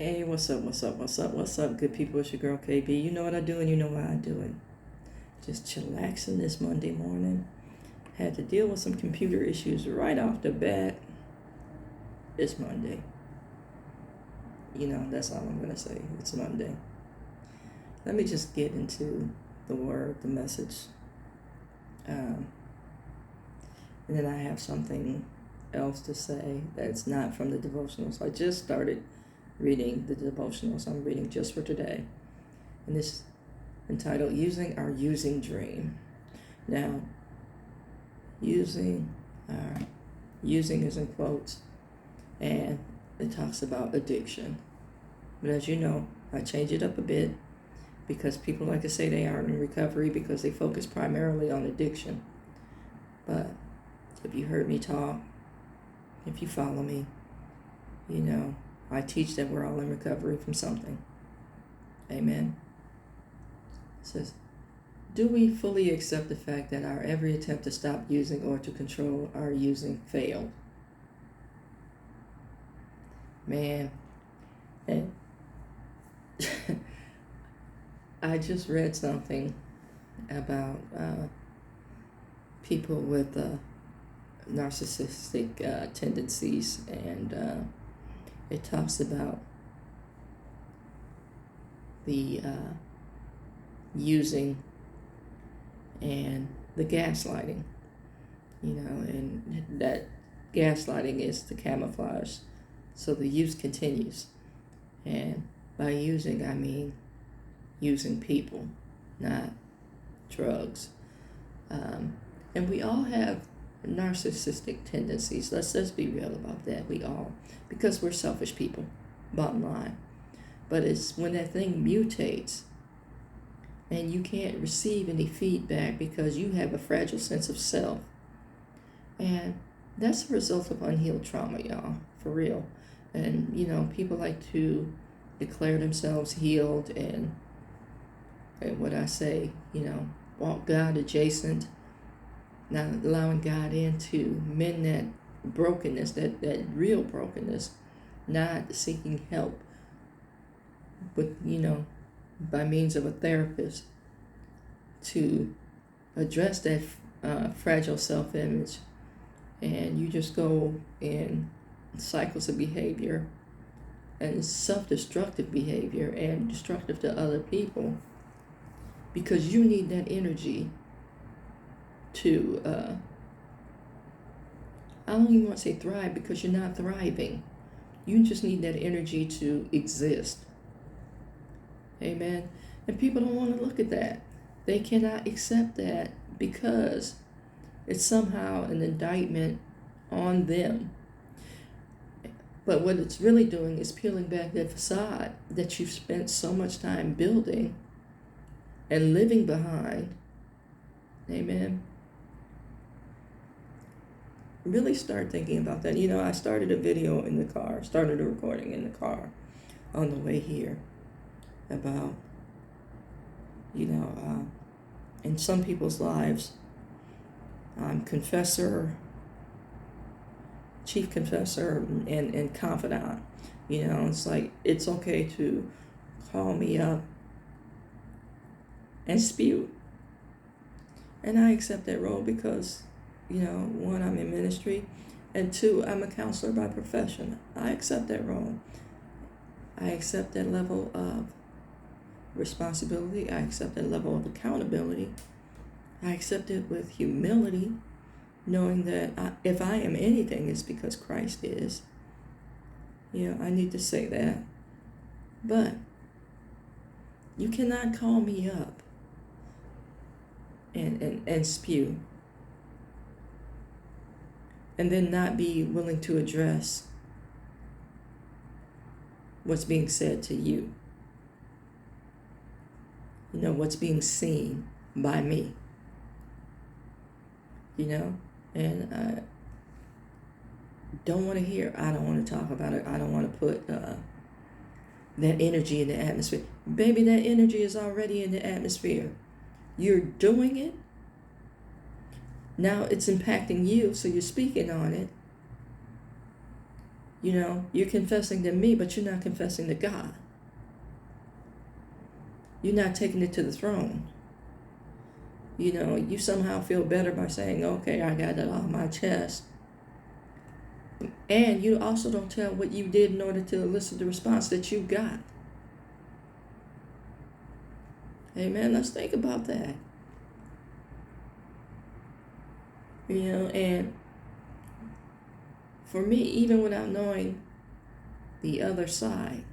Hey, what's up, good people? It's your girl KB. You know what I do and you know why I do it. Just chillaxing this Monday morning. Had to deal with some computer issues right off the bat. It's Monday. That's all I'm going to say. It's Monday. Let me just get into the word, the message. And then I have something else to say that's not from the devotionals. I just started reading the devotionals I'm reading just for today. And this entitled Using Our Using Dream. Now, using is in quotes, and it talks about addiction. But as you know, I change it up a bit because people like to say they aren't in recovery because they focus primarily on addiction. But if you heard me talk, if you follow me, I teach that we're all in recovery from something. Amen. It says, do we fully accept the fact that our every attempt to stop using or to control our using failed? Man, and I just read something about people with narcissistic tendencies, and it talks about the using and the gaslighting, and that gaslighting is the camouflage. So the use continues. And by using, I mean using people, not drugs. And we all have narcissistic tendencies. Let's be real about that. We all, because we're selfish people, bottom line. But it's when that thing mutates and you can't receive any feedback because you have a fragile sense of self. And that's a result of unhealed trauma, y'all, for real. And, people like to declare themselves healed and what I say, walk God adjacent, not allowing God in to mend that brokenness, that real brokenness, not seeking help, but, by means of a therapist to address that fragile self-image. And you just go in cycles of behavior and self-destructive behavior and destructive to other people because you need that energy to, I don't even want to say thrive because you're not thriving. You just need that energy to exist. Amen. And people don't want to look at that. They cannot accept that because it's somehow an indictment on them. But what it's really doing is peeling back that facade that you've spent so much time building and living behind. Amen. Really start thinking about that. I started a video in the car, started a recording in the car on the way here about, in some people's lives, I'm confessor, chief confessor, and confidant. It's like, it's okay to call me up and spew. And I accept that role because, one, I'm in ministry, and two, I'm a counselor by profession. I accept that role. I accept that level of responsibility. I accept that level of accountability. I accept it with humility, knowing that if I am anything, it's because Christ is. I need to say that. But you cannot call me up and spew and then not be willing to address what's being said to you. What's being seen by me. And I don't want to hear, I don't want to talk about it, I don't want to put that energy in the atmosphere. Baby, that energy is already in the atmosphere. You're doing it. Now it's impacting you, so you're speaking on it. You know, you're confessing to me, but you're not confessing to God. You're not taking it to the throne. You know, you somehow feel better by saying, okay, I got it off my chest. And you also don't tell what you did in order to elicit the response that you got. Amen. Let's think about that. You know, and for me, even without knowing the other side,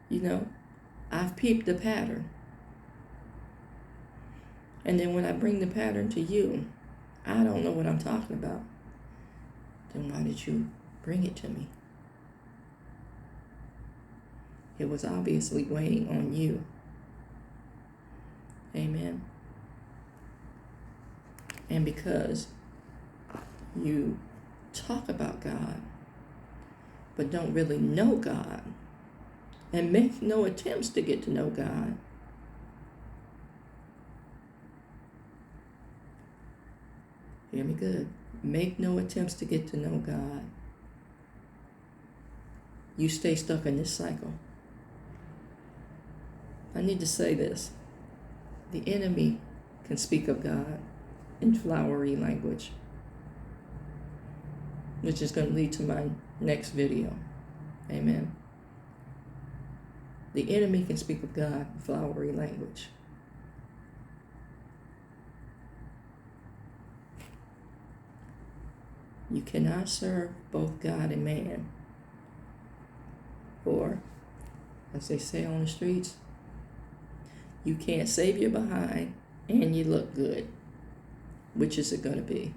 you know, I've peeped the pattern. And then when I bring the pattern to you, I don't know what I'm talking about. Then why did you bring it to me? It was obviously weighing on you. Amen. And because you talk about God, but don't really know God, and make no attempts to get to know God, hear me good, make no attempts to get to know God, you stay stuck in this cycle. I need to say this. The enemy can speak of God in flowery language, which is going to lead to my next video. Amen. The enemy can speak of God in flowery language. You cannot serve both God and man. Or, as they say on the streets, you can't save your behind and you look good. Which is it going to be?